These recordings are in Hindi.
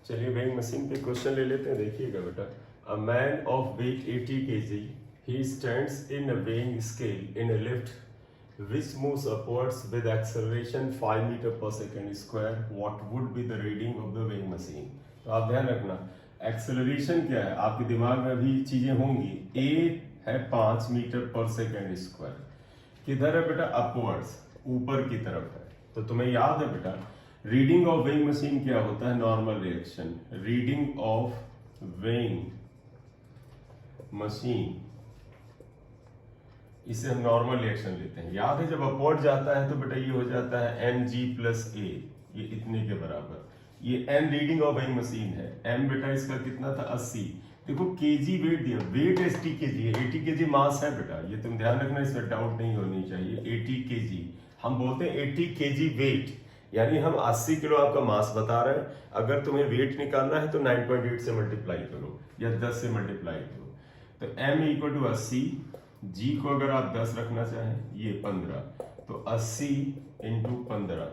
चलिए वेइंग मशीन पे क्वेश्चन ले लेते हैं। देखिएगा बेटा, a man of weight 80 kg he stands in a weighing scale in a lift which moves upwards with acceleration 5 meter पर second square, what would be the reading of the weighing machine. तो आप ध्यान रखना, एक्सेलरेशन क्या है आपके दिमाग में अभी चीजें होंगी। ए है 5 मीटर पर सेकेंड स्क्वायर, किधर है बेटा? अपवर्ड्स, ऊपर की तरफ है। तो तुम्हें याद है बेटा, रीडिंग ऑफ वेइंग मशीन क्या होता है? Normal reaction. Reading of weighing machine, इसे हम नॉर्मल रिएक्शन लेते हैं। याद है जब अपवर्ड जाता है तो बेटा ये हो जाता है mg प्लस ए, ये इतने के बराबर। ये m reading of weighing machine है। m बेटा इसका कितना था? 80। देखो केजी वेट दिया, वेट 80 kg है, 80 kg मास है बेटा, ये तुम ध्यान रखना, इसमें डाउट नहीं होनी चाहिए। 80 kg हम बोलते हैं 80 kg वेट, यानी हम 80 किलो आपका मास बता रहे हैं। अगर तुम्हें वेट निकालना है तो 9.8 से मल्टीप्लाई करो या 10 से मल्टीप्लाई करो। तो m इक्वल टू 80, g को अगर आप 10 रखना चाहें, ये 15, तो 80 इंटू 15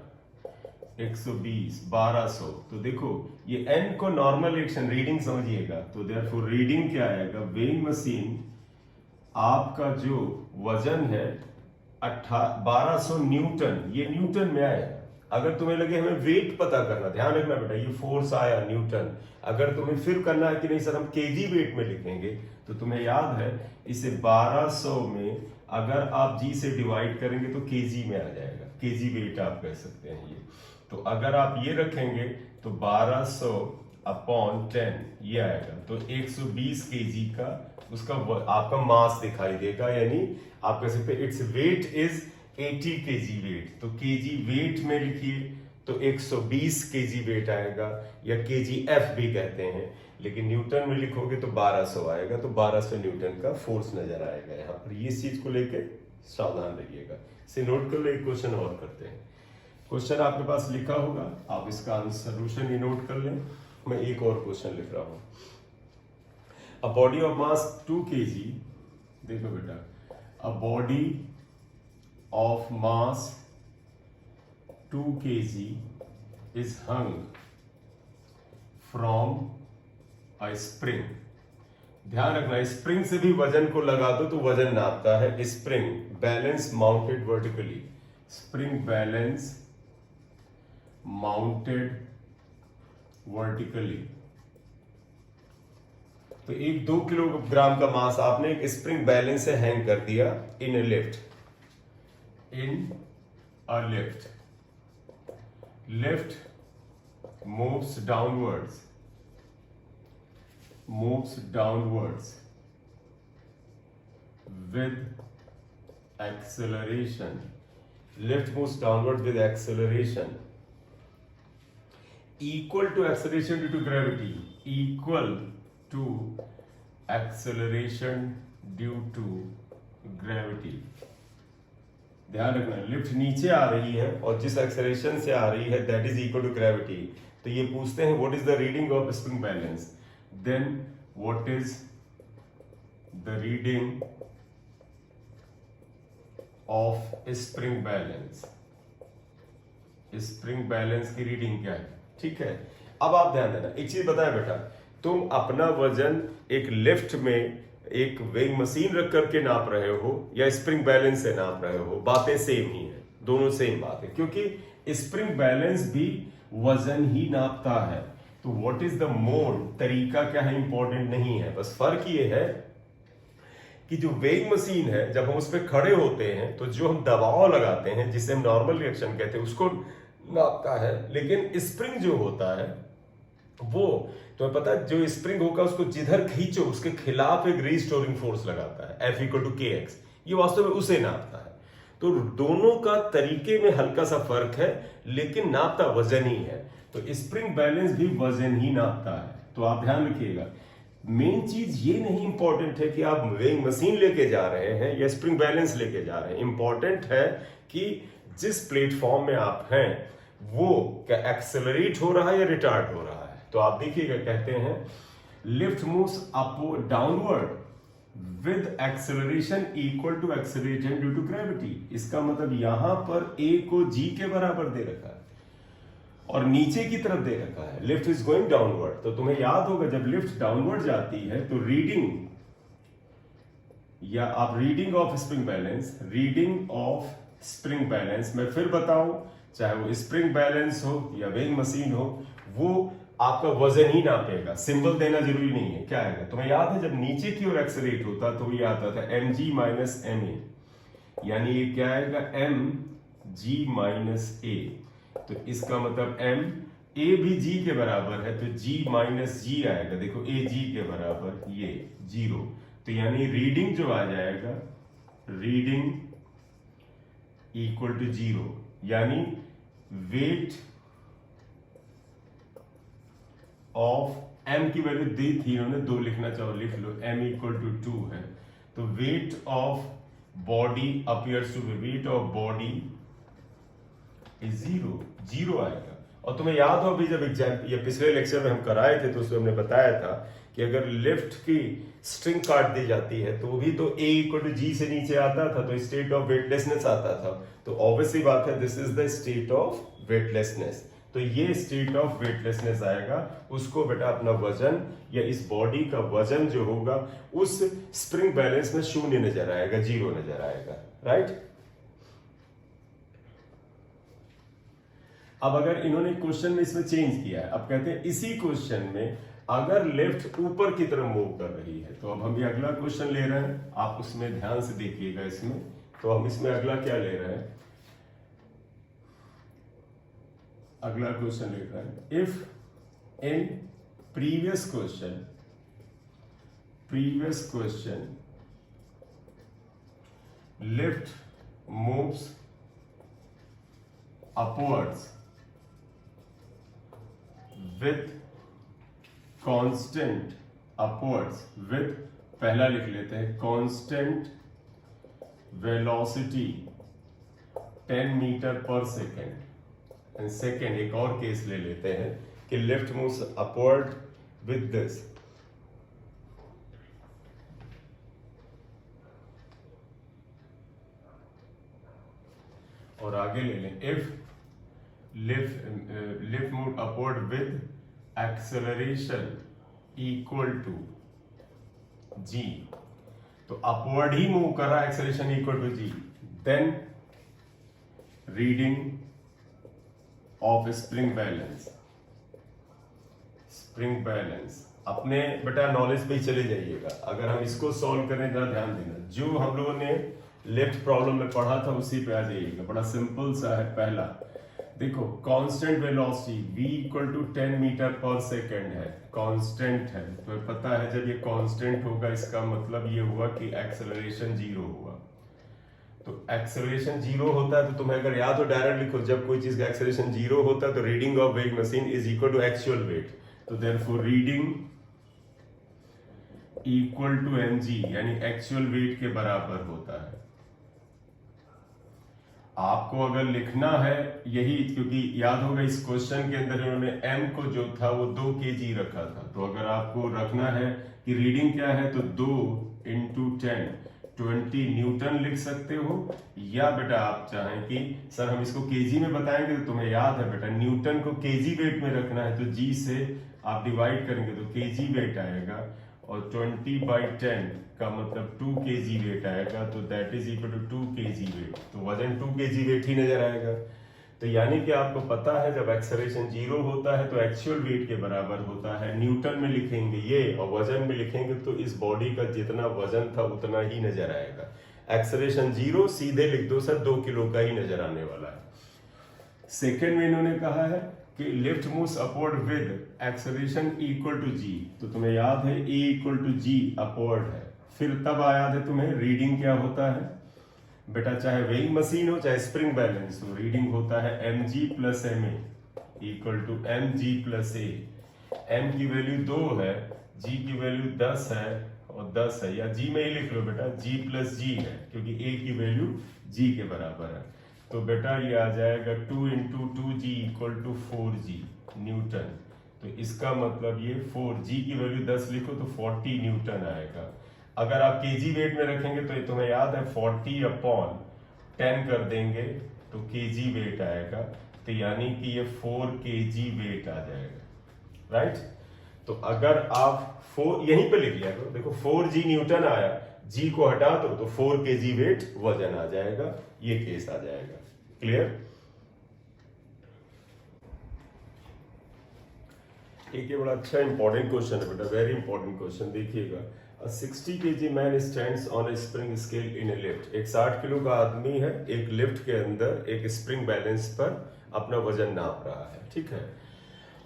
120, 1200। तो देखो ये n को नॉर्मल रिएक्शन रीडिंग समझिएगा, तो देयरफॉर रीडिंग क्या आएगा? वेइंग मशीन आपका जो वजन है 1200 न्यूटन, ये न्यूटन में आएगा। अगर तुम्हें लगे हमें वेट पता करना, ध्यान रखना बेटा, ये फोर्स आया न्यूटन। अगर तुम्हें फिर करना है कि नहीं सर हम केजी वेट में लिखेंगे, तो तुम्हें याद है इसे 1200 में अगर आप जी से डिवाइड करेंगे तो केजी में आ जाएगा। केजी वेट आप कह सकते हैं ये। तो अगर आप ये रखेंगे तो 1200 अपॉन 10 ये आएगा, तो 120 केजी का उसका आपका मास दिखाई देगा। यानी आप कह सकते हैं its weight is 80 kg weight. तो केजी वेट में लिखिए तो 120 केजी वेट आएगा, या केजी एफ भी कहते हैं, लेकिन न्यूटन में लिखोगे तो 1200 आएगा। तो 1200 न्यूटन का फोर्स नजर आएगा यहाँ पर। ये चीज को लेके सावधान रहिएगा। इसे नोट कर लो, एक क्वेश्चन और करते हैं। क्वेश्चन आपके पास लिखा होगा, आप इसका आंसर सोल्यूशन ही नोट कर लें। मैं एक और क्वेश्चन लिख रहा हूं। A body of mass 2 kg, देखो बेटा, a body of mass 2 kg is hung from a spring। ध्यान रखना, स्प्रिंग से भी वजन को लगा दो तो वजन नापता है। Spring balance mounted vertically, spring balance mounted vertically. तो 2 किलोग्राम का मास आपने एक स्प्रिंग बैलेंस से हैंग कर दिया in a lift. In a lift, lift moves downwards with acceleration. Lift moves downward with acceleration equal to acceleration due to gravity, equal to acceleration due to gravity। ध्यान रखना, लिफ्ट नीचे आ रही है और जिस एक्सेलरेशन से आ रही है that is equal to gravity. तो ये पूछते हैं what is the reading of spring balance, then what is the reading of spring balance. Spring balance की रीडिंग क्या है? ठीक है, अब आप ध्यान देना, एक चीज बताएं बेटा, तुम अपना वजन एक लिफ्ट में एक वेइंग मशीन रख करके नाप रहे हो या स्प्रिंग बैलेंस से नाप रहे हो, बातें सेम ही है, दोनों सेम बात है, क्योंकि स्प्रिंग बैलेंस भी वजन ही नापता है। तो व्हाट इज द मोड, तरीका क्या है, इंपॉर्टेंट नहीं है। बस फर्क ये है कि जो वेइंग मशीन है जब हम उस पर खड़े होते हैं तो जो हम दबाव लगाते हैं जिसे हम नॉर्मल रिएक्शन कहते हैं उसको नापता है, लेकिन स्प्रिंग जो होता है वो तुम्हें पता है, जो स्प्रिंग होगा उसको जिधर खींचो उसके खिलाफ एक रीस्टोरिंग फोर्स लगाता है, F इक्वल टू kx। ये वास्तव में उसे नापता है। तो दोनों का तरीके में हल्का सा फर्क है, लेकिन नापता वजन ही है। तो स्प्रिंग बैलेंस भी वजन ही नापता है। तो आप ध्यान रखिएगा, मेन चीज ये नहीं इंपॉर्टेंट है कि आप वेइंग मशीन लेके जा रहे हैं या स्प्रिंग बैलेंस लेके जा रहे हैं। इंपॉर्टेंट है कि जिस प्लेटफॉर्म में आप हैं वो क्या एक्सेलरेट हो रहा है या रिटार्ड हो रहा है। तो आप देखिएगा, कहते हैं lift moves up downward with acceleration equal to acceleration due to gravity. इसका मतलब यहां पर ए को जी के बराबर दे रखा है। और नीचे की तरफ दे रखा है लिफ्ट इज गोइंग डाउनवर्ड, तो तुम्हें याद होगा जब लिफ्ट डाउनवर्ड जाती है तो रीडिंग, या आप reading of spring balance, reading of spring balance, मैं फिर बताऊं, चाहे वो स्प्रिंग बैलेंस हो या वेइंग मशीन हो, वो आपका वजन ही नापेगा, सिंबल देना जरूरी नहीं है। क्या आएगा तुम्हें याद है, जब नीचे की ओर एक्सेलरेट होता तो ये आता था mg माइनस ma, यानी ये क्या आएगा mg माइनस a। तो इसका मतलब m a भी g के बराबर है तो g माइनस g आएगा, देखो a g के बराबर ये 0, तो यानी रीडिंग जो आ जाएगा, रीडिंग इक्वल टू 0, यानी वेट ऑफ m की वैल्यू दी थी इन्होंने 2 लिखना चाहो लिख लो, m इक्वल टू 2 है, तो weight of body appears to be, weight of body is 0 आएगा। और तुम्हें याद हो अभी जब एग्जाम या पिछले लेक्चर में हम कराए थे तो उसमें हमने बताया था कि अगर लिफ्ट की स्ट्रिंग काट दी जाती है तो भी तो a इक्वल टू g से नीचे आता था, तो स्टेट ऑफ वेटलेसनेस आता था, तो ऑब्वियसली बात है this is the state of weightlessness, तो ये स्टेट ऑफ वेटलेसनेस आएगा, उसको बेटा अपना वजन या इस बॉडी का वजन जो होगा उस स्प्रिंग बैलेंस में 0 नजर आएगा, 0 नजर आएगा, राइट। अब अगर इन्होंने क्वेश्चन में इसमें चेंज किया है, अब कहते हैं इसी क्वेश्चन में अगर लिफ्ट ऊपर की तरफ मूव कर रही है, तो अब हम ये अगला क्वेश्चन ले रहे हैं, आप उसमें ध्यान से देखिएगा इसमें, तो हम इसमें अगला क्या ले रहे हैं, अगला क्वेश्चन ले रहे हैं, if in previous question lift moves upwards with constant, upwards with, पहला लिख लेते हैं कांस्टेंट वेलोसिटी 10 मीटर पर सेकेंड, एंड सेकेंड एक और केस ले लेते हैं कि lift moves upward with this, और आगे ले लें if lift move upward with acceleration equal to g, तो अपवर्ड ही मूव कर रहा है, acceleration equal to g, then reading of spring balance, अपने बेटा नॉलेज पे ही चले जाइएगा, अगर हम इसको सॉल्व करें जरा ध्यान देना, जो हम लोगों ने लेफ्ट प्रॉब्लम में पढ़ा था उसी पे आ जाइएगा, बड़ा सिंपल सा है। पहला देखो constant velocity v equal to 10 meter पर सेकेंड है, कांस्टेंट है, तो पता है जब ये कांस्टेंट होगा इसका मतलब ये हुआ कि एक्सेलरेशन 0 हुआ, तो एक्सेलरेशन 0 होता है तो तुम्हें अगर याद हो डायरेक्ट लिखो, जब कोई चीज का एक्सेलरेशन 0 होता है तो reading of weight machine is equal to actual weight, तो therefore reading equal to mg, यानी एक्चुअल वेट के बराबर होता है। आपको अगर लिखना है यही, क्योंकि याद होगा इस क्वेश्चन के अंदर इन्होंने m को जो था वो 2 kg रखा था, तो अगर आपको रखना है कि रीडिंग क्या है तो 2 इंटू 10 20 न्यूटन लिख सकते हो, या बेटा आप चाहें कि सर हम इसको केजी में बताएंगे, तो तुम्हें याद है बेटा न्यूटन को केजी वेट में रखना है, तो जी से आप डिवाइड करेंगे तो केजी वेट आएगा, और 20/10 का मतलब 2 kg वेट आएगा, तो that is equal to 2 kg weight, तो वजन 2 kg वेट ही नजर आएगा। तो यानी कि आपको पता है जब एक्सेलरेशन 0 होता है तो एक्चुअल वेट के बराबर होता है, न्यूटन में लिखेंगे ये और वजन में लिखेंगे तो इस बॉडी का जितना वजन था उतना ही नजर आएगा। एक्सेलरेशन 0 सीधे लिख दो सर 2 किलो का ही नजर आने वाला है। सेकेंड में इन्होंने कहा है कि lift moves upward with acceleration equal to g, तो तुम्हें याद है a equal to g upward है, फिर तब याद है तुम्हें रीडिंग क्या होता है बेटा, चाहे वेइंग मशीन हो चाहे स्प्रिंग बैलेंस हो, रीडिंग होता है mg plus ma equal to mg plus a, m की वैल्यू 2 है, g की वैल्यू 10 है और 10 है, या g में ही लिख लो बेटा g प्लस g है क्योंकि a की वैल्यू g के बराबर है, तो बेटा ये आ जाएगा 2 into 2g equal to 4g Newton, तो इसका मतलब ये 4g की वैल्यू 10 लिखो तो 40 न्यूटन आएगा। अगर आप केजी वेट में रखेंगे तो ये तुम्हें याद है 40/10 कर देंगे तो केजी वेट आएगा, तो यानी कि ये 4 kg वेट आ जाएगा, राइट। तो अगर आप 4 यहीं पे लिख लिया करो, देखो 4g न्यूटन आया, g को हटा दो तो 4 kg वेट वजन आ जाएगा, ये केस आ जाएगा। क्लियर? एक ये बड़ा अच्छा इंपॉर्टेंट क्वेश्चन है बेटा, वेरी इंपॉर्टेंट क्वेश्चन। देखिएगा, 60 kg man stands on A spring scale in a lift. एक 60 किलो का आदमी है, एक लिफ्ट के अंदर एक स्प्रिंग बैलेंस पर अपना वजन नाप रहा है, ठीक है।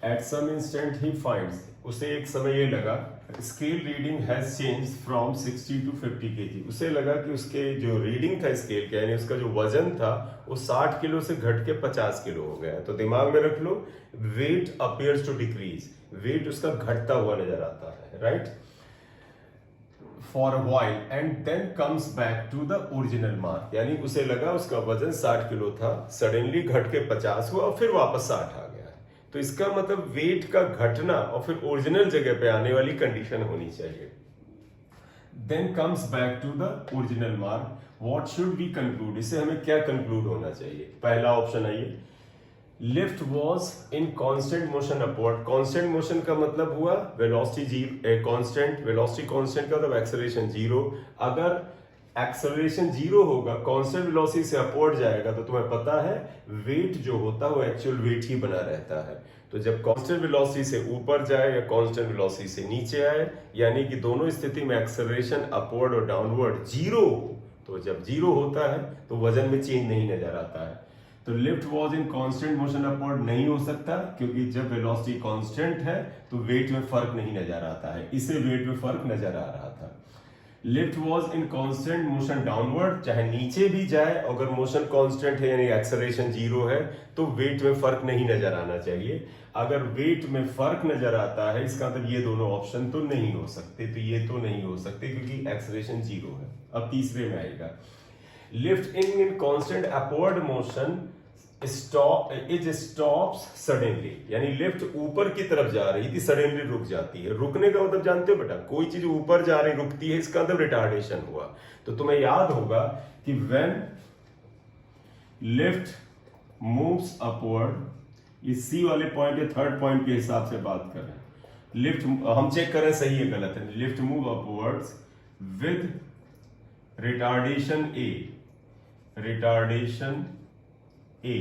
एट सम इंस्टेंट ही फाइंड्स, उसे एक समय ये लगा scale reading has change from 60 to 50 kg। उसे लगा कि उसके जो रीडिंग था स्केल का, यानी उसका जो वजन था वो 60 किलो से घट के 50 किलो हो गया। तो दिमाग में रख लो, weight appears to decrease, weight उसका घटता हुआ नजर आता है, right, for a while and then comes back to the original mark. यानी उसे लगा उसका वजन 60 किलो था, सडनली घट के 50 हुआ और फिर वापस 60 आ गया। तो इसका मतलब वेट का घटना और फिर ओरिजिनल जगह पे आने वाली कंडीशन होनी चाहिए। Then comes back to the original mark, what should we conclude, इससे हमें क्या कंक्लूड होना चाहिए। पहला ऑप्शन आइए, lift was in constant motion upward. Constant motion का मतलब हुआ वेलोसिटी कांस्टेंट, वेलोसिटी कांस्टेंट का मतलब एक्सेलरेशन जीरो। अगर एक्सेलरेशन जीरो होगा, कांस्टेंट वेलोसिटी से अपवर्ड जाएगा, तो तुम्हें पता है वेट जो होता है वो एक्चुअल वेट ही बना रहता है। तो जब कांस्टेंट वेलोसिटी से ऊपर जाए या कांस्टेंट वेलोसिटी से नीचे आए, यानी कि दोनों स्थिति में एक्सेलरेशन अपवर्ड और डाउनवर्ड जीरो हो, तो जब जीरो होता है तो वजन में चेंज नहीं नजर आता है। तो lift was in constant motion upward नहीं हो सकता, क्योंकि जब वेलोसिटी कांस्टेंट है तो वेट में फर्क नहीं नजर आता है, इसे वेट में फर्क नजर आ रहा था। Lift was in constant motion downward, चाहे नीचे भी जाए, अगर मोशन कांस्टेंट है यानी एक्सेलरेशन जीरो है तो वेट में फर्क नहीं नजर आना चाहिए। अगर वेट में फर्क नजर आता है, इसका मतलब ये दोनों ऑप्शन तो नहीं हो सकते, तो ये तो नहीं हो सकते क्योंकि एक्सेलरेशन जीरो है। अब तीसरे में आएगा, lift in constant upward motion stops suddenly, यानी लिफ्ट ऊपर की तरफ जा रही थी, सडनली रुक जाती है। रुकने का मतलब जानते हो बेटा, कोई चीज ऊपर जा रही रुकती है, इसका मतलब रिटार्डेशन हुआ। तो तुम्हें याद होगा कि व्हेन लिफ्ट मूव्स अपवर्ड, ये सी वाले पॉइंट या थर्ड पॉइंट के हिसाब से बात कर रहे हैं। लिफ्ट हम चेक करें सही है गलत है। Lift move upwards with retardation a, retardation a.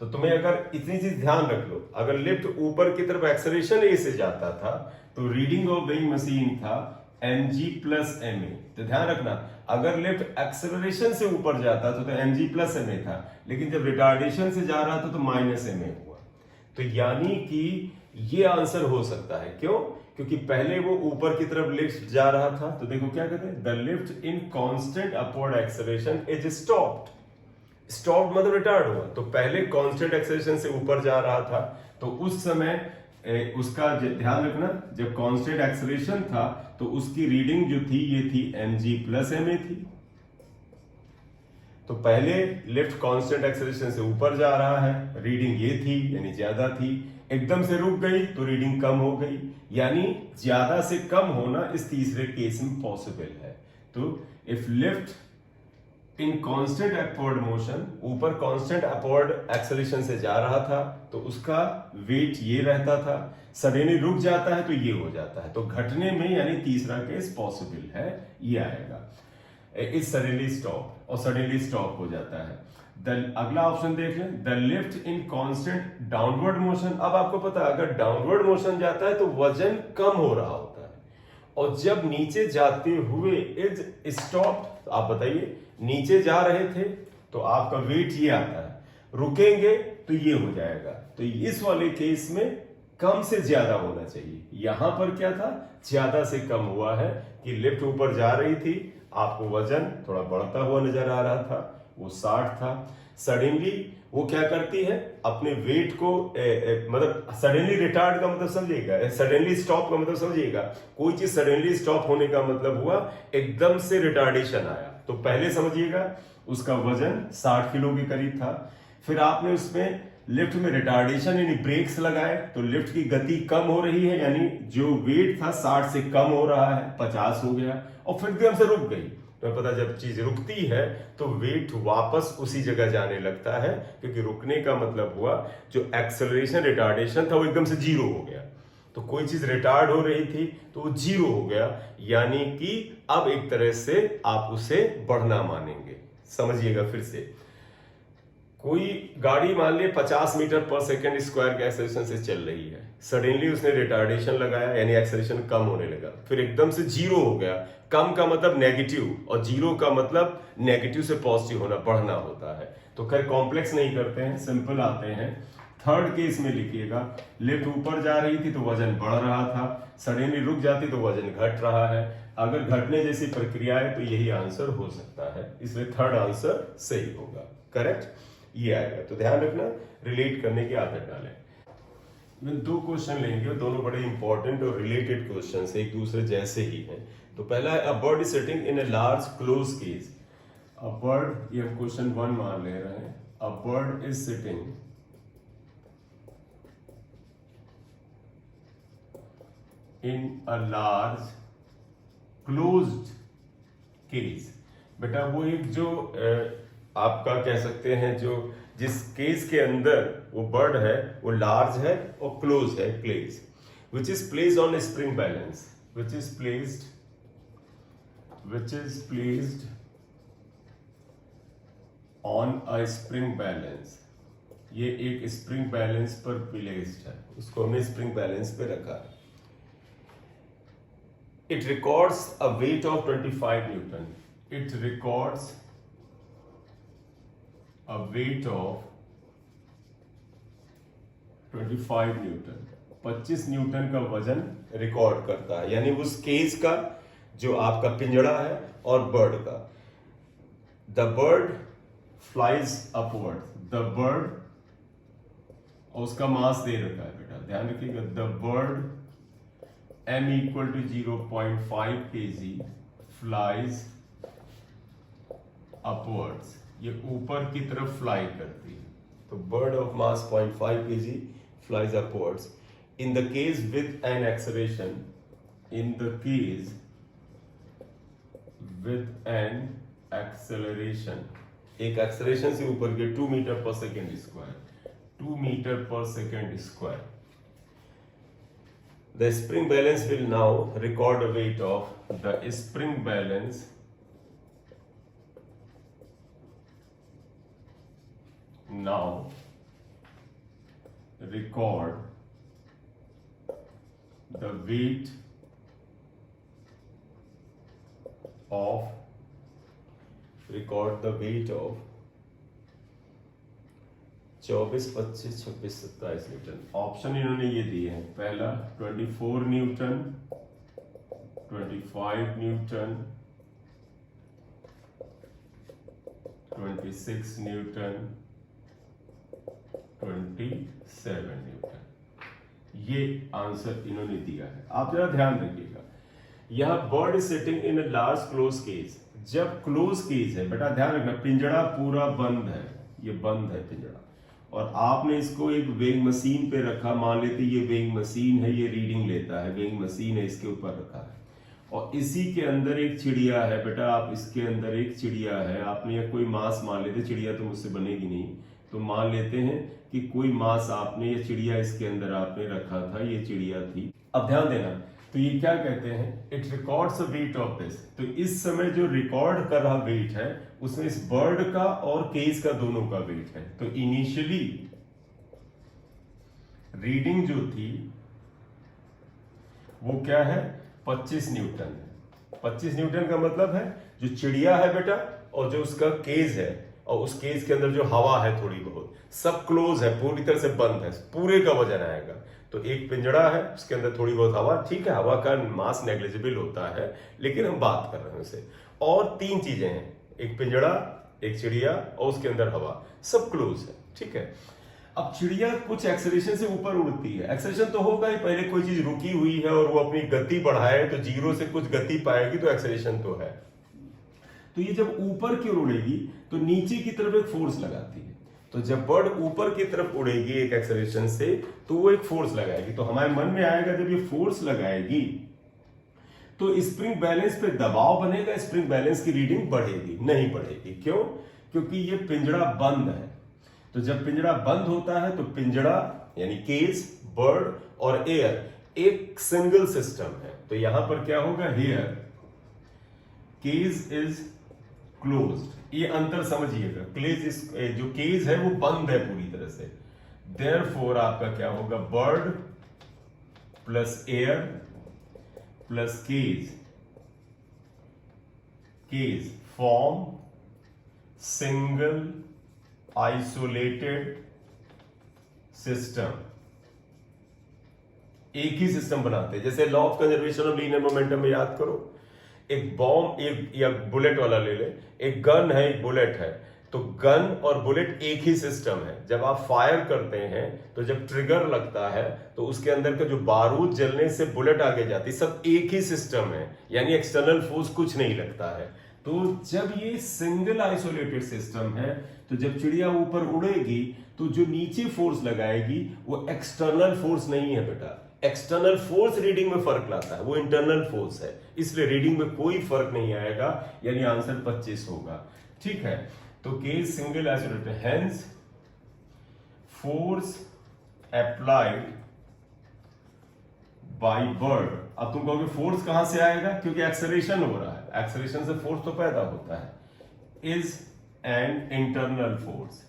तो तुम्हें अगर इतनी चीज ध्यान रख लो, अगर लिफ्ट ऊपर की तरफ एक्सेलरेशन ए से जाता था तो रीडिंग ऑफ वेइंग मशीन था mg प्लस ma। तो ध्यान रखना, अगर लिफ्ट एक्सेलरेशन से ऊपर जाता तो mg प्लस ma था, लेकिन जब रिटार्डेशन से जा रहा था तो माइनस ma हुआ। तो यानी कि ये आंसर हो सकता है, क्यों? क्योंकि पहले वो ऊपर की तरफ लिफ्ट जा रहा था, तो देखो क्या कहते हैं, the lift in constant upward acceleration is stopped. Stop मतलब रिटार्ड हुआ, तो पहले कांस्टेंट एक्सेलरेशन से ऊपर जा रहा था, तो उस समय उसका ध्यान रखना, जब कांस्टेंट एक्सेलरेशन था तो उसकी रीडिंग जो थी ये थी mg प्लस ma थी। तो पहले लिफ्ट कांस्टेंट एक्सेलरेशन से ऊपर जा रहा है, रीडिंग ये थी यानी ज्यादा थी, एकदम से रुक गई तो रीडिंग कम हो गई, यानी ज्यादा से कम होना इस तीसरे केस में पॉसिबल है। तो if lift in constant upward motion, ऊपर कांस्टेंट अपवर्ड एक्सेलरेशन से जा रहा था तो उसका वेट ये रहता था, सडनली रुक जाता है तो ये हो जाता है, तो घटने में यानी तीसरा केस पॉसिबल है, ये आएगा। इज सडनली स्टॉप, और सडनली स्टॉप हो जाता है। अगला ऑप्शन देख लें, the lift in constant downward motion. अब आपको पता है अगर डाउनवर्ड मोशन जाता है तो वजन कम हो रहा होता है, और जब नीचे जाते हुए इज स्टॉप, तो आप बताइए नीचे जा रहे थे तो आपका वेट ये आता है, रुकेंगे तो ये हो जाएगा। तो इस वाले केस में कम से ज्यादा होना चाहिए, यहां पर क्या था, ज्यादा से कम हुआ है कि लिफ्ट ऊपर जा रही थी, आपको वजन थोड़ा बढ़ता हुआ नजर आ रहा था, वो 60 था। सडनली वो क्या करती है, अपने वेट को मतलब सडनली रिटार्ड का मतलब समझिएगा, सडनली स्टॉप का मतलब समझिएगा, कोई चीज सडनली स्टॉप होने का मतलब हुआ एकदम से रिटार्डेशन आया। तो पहले समझिएगा उसका वजन 60 किलो के करीब था, फिर आपने उसमें लिफ्ट में रिटार्डेशन यानी ब्रेक्स लगाए, तो लिफ्ट की गति कम हो रही है, यानी जो वेट था 60 से कम हो रहा है, 50 हो गया, और फिर एकदम से रुक गई। तो पता जब चीज रुकती है तो वेट वापस उसी जगह जाने लगता है, क्योंकि रुकने का मतलब हुआ जो एक्सेलरेशन रिटार्डेशन था वो एकदम से जीरो हो गया। तो कोई चीज रिटार्ड हो रही थी तो वो जीरो हो गया, यानी कि अब एक तरह से आप उसे बढ़ना मानेंगे। समझिएगा फिर से, कोई गाड़ी मान ली 50 मीटर पर सेकंड स्क्वायर के एक्सेलरेशन से चल रही है, सडनली उसने रिटार्डेशन लगाया यानी एक्सेलरेशन कम होने लगा, फिर एकदम से जीरो हो गया। कम का मतलब नेगेटिव और जीरो का मतलब नेगेटिव से पॉजिटिव होना, बढ़ना होता है। तो खैर कॉम्प्लेक्स नहीं करते हैं, सिंपल आते हैं। थर्ड केस में लिखिएगा, लिफ्ट ऊपर जा रही थी तो वजन बढ़ रहा था, सडनली रुक जाती तो वजन घट रहा है। अगर घटने जैसी प्रक्रिया है तो यही आंसर हो सकता है, इसलिए थर्ड आंसर सही होगा, करेक्ट ये आएगा। तो ध्यान रखना, रिलेट करने की आदत डालें। मैं 2 क्वेश्चन लेंगे, दोनों बड़े इंपॉर्टेंट और रिलेटेड क्वेश्चन है, एक दूसरे जैसे ही हैं। तो पहला है, a bird is sitting in a large close cage. A bird, ये हम क्वेश्चन 1 मान ले रहे हैं। A bird is sitting in a large closed cage. बेटा वो एक जो आपका कह सकते हैं जो जिस केज के अंदर वो बर्ड है वो लार्ज है और क्लोज है, क्लेज, which is placed on spring balance, which is placed on a spring balance. ये एक स्प्रिंग बैलेंस पर प्लेस्ड है, उसको हमने स्प्रिंग बैलेंस पे रखा है। It records a weight of 25 Newton. It records a weight of 25 Newton. 25 Newton का वजन रिकॉर्ड करता है, यानी उस केज का जो आपका पिंजड़ा है और बर्ड का। The bird flies upward, the bird, और उसका मास दे रखा है बेटा, ध्यान रखिएगा। The bird m equal to 0.5 kg flies upwards, ये ऊपर की तरफ फ्लाई करती है। तो bird of mass 0.5 kg flies upwards in the case with an acceleration, in the case with an acceleration, एक एक्सेलरेशन से ऊपर के 2 मीटर पर सेकेंड स्क्वायर, 2 मीटर पर second square. The spring balance will now record a weight of, the spring balance now record the weight of 24, 25, 26, 27 newton. Option इन्होंने ये दिए हैं, पहला 24 न्यूटन, 25 न्यूटन, 26 न्यूटन, 27 न्यूटन। ये आंसर इन्होंने दिया है। आप जरा ध्यान रखिएगा, यह bird sitting in a large close cage. जब क्लोज केज है बेटा, ध्यान रखना, पिंजड़ा पूरा बंद है, ये बंद है पिंजड़ा, और आपने इसको एक वेइंग मशीन पे रखा, मान लेते ये वेइंग मशीन है, ये रीडिंग लेता है, वेइंग मशीन है, इसके ऊपर रखा है, और इसी के अंदर एक चिड़िया है बेटा, आप इसके अंदर एक चिड़िया है, आपने या कोई मांस मान लेते, चिड़िया तो मुझसे बनेगी नहीं, तो मान लेते हैं कि कोई मांस आपने या चिड़िया इसके अंदर आपने रखा था, ये चिड़िया थी। अब ध्यान देना, तो ये क्या कहते हैं, it records weight of this. तो इस समय जो रिकॉर्ड कर रहा वेट है उसमें इस बर्ड का और केज का दोनों का वेट है। तो इनिशियली रीडिंग जो थी वो क्या है, 25 न्यूटन है। 25 न्यूटन का मतलब है जो चिड़िया है बेटा और जो उसका केज है, और उस केज के अंदर जो हवा है थोड़ी बहुत, सब क्लोज है, पूरी तरह से बंद है, पूरे का वजन आएगा। तो एक पिंजड़ा है, उसके अंदर थोड़ी बहुत हवा, ठीक है, हवा का मास नेग्लिजिबल होता है, लेकिन हम बात कर रहे हैं उसे। और 3 चीजें हैं, एक पिंजड़ा, एक चिड़िया और उसके अंदर हवा, सब क्लोज है, ठीक है। अब चिड़िया कुछ एक्सेलरेशन से ऊपर उड़ती है, एक्सेलरेशन तो होगा ही, पहले कोई चीज रुकी हुई है और वो अपनी गति बढ़ाए तो 0 से कुछ गति पाएगी, तो एक्सेलरेशन तो है। तो ये जब ऊपर की ओर उड़ेगी तो नीचे की तरफ एक फोर्स लगाती है। तो जब बर्ड ऊपर की तरफ उड़ेगी एक एक्सेलरेशन से, तो वो एक फोर्स लगाएगी। तो हमारे मन में आएगा, जब ये फोर्स लगाएगी तो स्प्रिंग बैलेंस पे दबाव बनेगा, स्प्रिंग बैलेंस की रीडिंग बढ़ेगी? नहीं बढ़ेगी। क्यों? क्योंकि ये पिंजड़ा बंद है। तो जब पिंजड़ा बंद होता है तो पिंजड़ा यानी केज, बर्ड और एयर एक सिंगल सिस्टम है। तो यहां पर क्या होगा? Here cage is closed. ये अंतर समझिएगा, जो केज है वो बंद है पूरी तरह से। देयरफॉर आपका क्या होगा? Bird plus air plus cage form single isolated system. एक ही सिस्टम बनाते हैं। जैसे law of conservation of linear momentum में याद करो, एक बॉम्ब एक या बुलेट वाला ले ले, एक गन है एक बुलेट है, तो गन और बुलेट एक ही सिस्टम है। जब आप फायर करते हैं तो जब ट्रिगर लगता है तो उसके अंदर का जो बारूद जलने से बुलेट आगे जाती, सब एक ही सिस्टम है, यानी एक्सटर्नल फोर्स कुछ नहीं लगता है। तो जब ये सिंगल आइसोलेटेड सिस्टम है तो जब चिड़िया ऊपर उड़ेगी तो जो नीचे फोर्स लगाएगी वो एक्सटर्नल फोर्स नहीं है बेटा। एक्सटर्नल फोर्स रीडिंग में फर्क लाता है, वो इंटरनल फोर्स है, इसलिए रीडिंग में कोई फर्क नहीं आएगा, यानी आंसर 25 होगा। ठीक है, तो case single isolated, hence force applied by bird. अब तुम कहोगे फोर्स कहां से आएगा? क्योंकि एक्सेलरेशन हो रहा है, एक्सेलरेशन से फोर्स तो पैदा होता है। Is an internal force,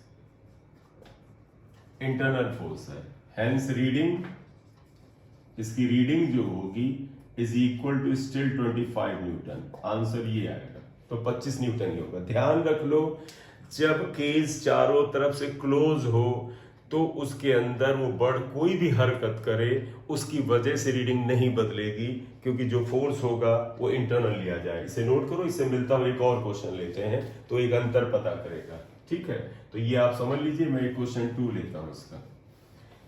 internal force है। हेंस रीडिंग, इसकी रीडिंग जो होगी is equal to still 25 newton. Answer ये आएगा, तो 25 न्यूटन ही होगा। ध्यान रख लो, जब केस चारों तरफ से क्लोज हो तो उसके अंदर वो बर्ड कोई भी हरकत करे उसकी वजह से रीडिंग नहीं बदलेगी, क्योंकि जो फोर्स होगा वो इंटरनल लिया जाए। इसे नोट करो, इससे मिलता हुआ एक और क्वेश्चन लेते हैं तो एक अंतर पता करेगा। ठीक है, तो ये आप समझ लीजिए। मैं एक क्वेश्चन 2 लेता हूं इसका,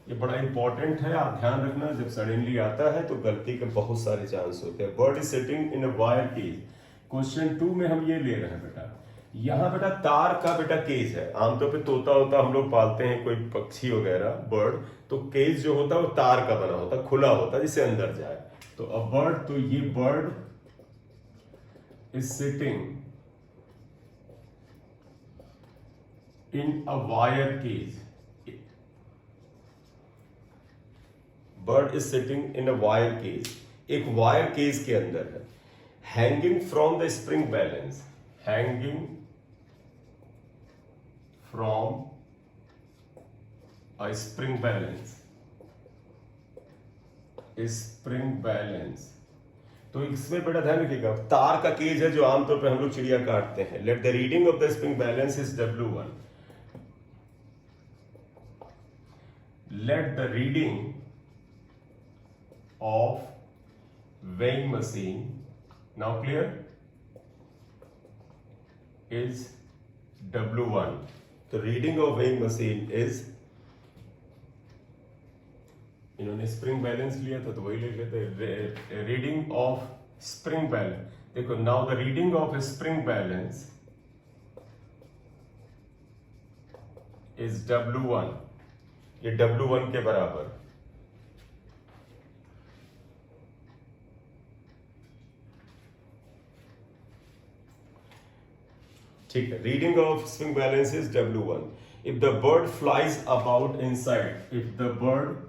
ये बड़ा इंपॉर्टेंट है, आप ध्यान रखना। जब सडनली आता है तो गलती के बहुत सारे चांस होते हैं। Bird is sitting in a wire cage. Question 2 में हम ये ले रहे हैं बेटा, यहाँ बेटा तार का बेटा केज है। आमतौर पे तोता होता हम लोग पालते हैं, कोई पक्षी वगैरह बर्ड, तो केज जो होता है वो तार का बना होता है, खुला होता है जिससे अंदर जाए। तो अ बर्ड, तो ये bird is sitting in a wire cage. Bird is sitting in a wire cage, एक वायर केज के अंदर है। Hanging from the spring balance, hanging from a spring balance, spring balance. तो इसमें बड़ा ध्यान रखिएगा, तार का केज है जो आमतौर पर हम लोग चिड़िया काटते हैं। Let the reading of the spring balance is W1। Let the reading of weighing machine, now clear, is W1. The reading of weighing machine is, इन्होंने स्प्रिंग बैलेंस लिया था तो वही ले लेते। रीडिंग ऑफ स्प्रिंग बैलेंस, देखो now the reading of spring balance is W1, ये W1 के बराबर। ठीक है, reading of spring balance is W1। If the bird flies about inside, if the bird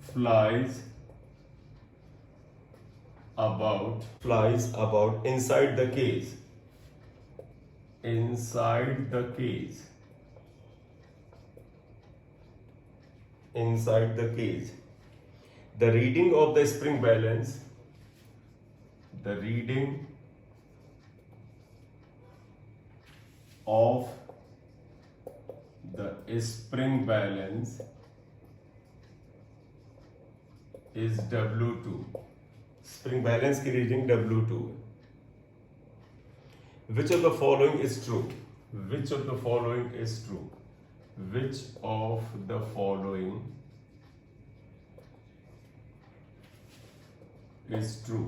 flies about inside the cage, inside the cage, inside the cage, the reading of the spring balance, the reading of the spring balance is W2। Spring balance की रीडिंग W2 है। Which of the following is true? Which of the following is true? Which of the following is true?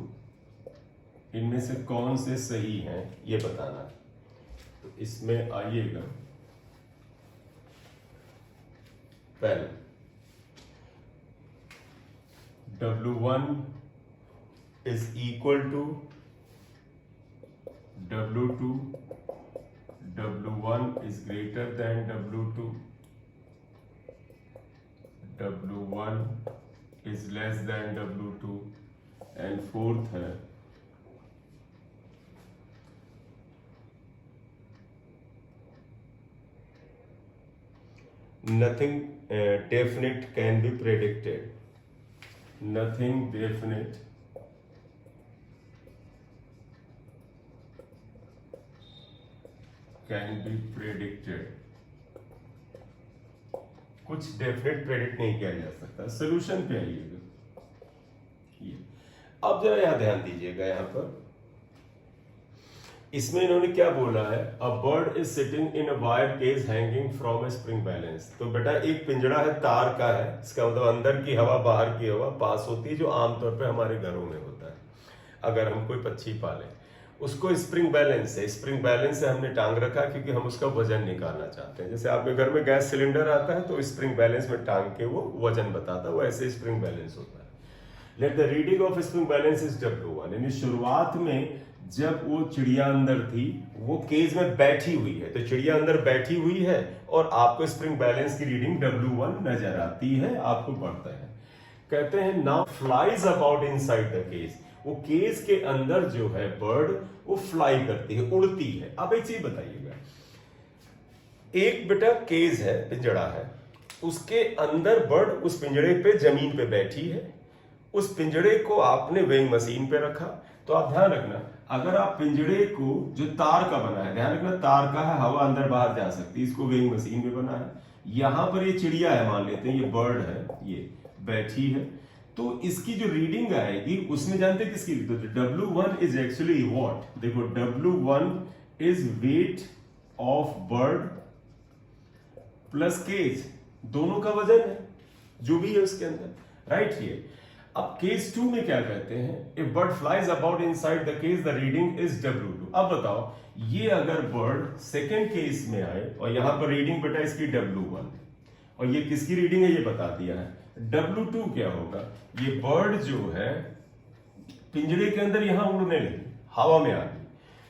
इनमें से कौन से सही हैं ये बताना। तो इसमें आइएगा, पहले W1 is equal to W2, W1 is greater than W2, W1 is less than W2, and fourth है nothing definite can be predicted. Nothing definite can be predicted. कुछ डेफिनेट प्रेडिक्ट नहीं किया जा सकता. सोल्यूशन पे आइएगा. ये अब जरा यहां ध्यान दीजिएगा. यहां पर इसमें इन्होंने क्या बोला है, a bird is sitting in a wire cage hanging from a spring balance. तो बेटा एक पिंजड़ा है, तार का है. इसका मतलब अंदर की हवा बाहर की हवा पास होती है, जो आमतौर पे हमारे घरों में होता है. अगर हम कोई पक्षी पालें, उसको स्प्रिंग बैलेंस है. स्प्रिंग बैलेंस से हमने टांग रखा क्योंकि हम उसका वजन निकालना चाहते हैं. जैसे आपके घर में गैस सिलेंडर आता है तो स्प्रिंग बैलेंस में टांग के वो वजन बताता है, वो ऐसे स्प्रिंग बैलेंस होता है. Let the reading of spring balance is W1. यानी शुरुआत में जब वो चिड़िया अंदर थी, वो केज में बैठी हुई है, तो चिड़िया अंदर बैठी हुई है और आपको स्प्रिंग बैलेंस की रीडिंग W1 नजर आती है, आपको पड़ता है. कहते हैं now flies about inside the cage. वो केज के अंदर जो है बर्ड वो फ्लाई करती है, उड़ती है. अब एक चीज बताइएगा, एक बेटा केज है, पिंजड़ा है, उसके अंदर बर्ड उस पिंजड़े पे जमीन पे बैठी है. उस पिंजड़े को आपने वेइंग मशीन पे रखा. तो आप ध्यान रखना, अगर आप पिंजड़े को जो तार का बना है, ध्यान रखना तार का है, हवा अंदर बाहर जा सकती है, इसको वेइंग मशीन में बना है. यहां पर ये चिड़िया है, मान लेते हैं ये बर्ड है, ये बैठी है, तो इसकी जो रीडिंग आएगी उसमें जानते हैं किसकी? तो W1 इज एक्चुअली व्हाट? देखो W1 is weight of bird plus cage, दोनों का वजन है जो भी है उसके अंदर, राइट. ये अब केस 2 में क्या कहते हैं, if bird flies about inside the cage the reading is W2. अब बताओ, ये अगर बर्ड सेकेंड केस में आए और यहां पर रीडिंग बेटा इसकी W1 और ये किसकी रीडिंग है ये बता दिया है, W2 क्या होगा? ये बर्ड जो है पिंजरे के अंदर यहां उड़ने लगी, हवा में आ गई.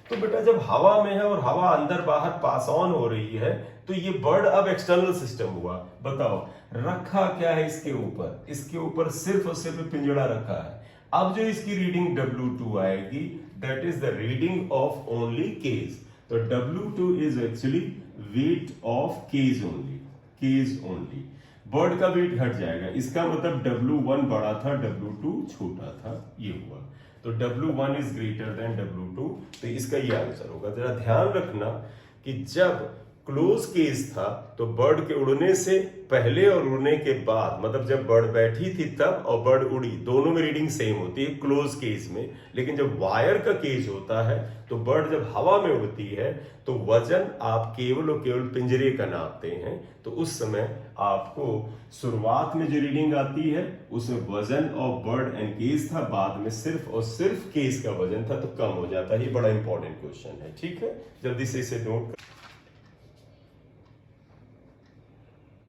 तो बेटा जब हवा में है और हवा अंदर बाहर पास ऑन हो रही है, तो ये बर्ड अब एक्सटर्नल सिस्टम हुआ. बताओ रखा क्या है इसके ऊपर? इसके ऊपर सिर्फ और सिर्फ पिंजड़ा रखा है. अब जो इसकी रीडिंग W2 आएगी, that is the reading of only cage. तो W2 is actually weight of cage only, cage only. Bird का वेट घट जाएगा, इसका मतलब W1 बड़ा था, W2 छोटा था, ये हुआ. तो W1 is greater than W2. तो इसका ये आंसर होगा. जरा ध्यान रखना कि जब क्लोज केस था तो बर्ड के उड़ने से पहले और उड़ने के बाद, मतलब जब बर्ड बैठी थी तब और बर्ड उड़ी, दोनों में रीडिंग सेम होती है क्लोज केस में. लेकिन जब वायर का केज होता है तो बर्ड जब हवा में उड़ती है तो वजन आप केवल और केवल पिंजरे का नापते हैं. तो उस समय आपको शुरुआत में जो रीडिंग आती है उसमें वजन ऑफ बर्ड एंड केज था, बाद में सिर्फ और सिर्फ केज का वजन था, तो कम हो जाता है. ये बड़ा इंपॉर्टेंट क्वेश्चन है, ठीक है, जल्दी से इसे नोट कर.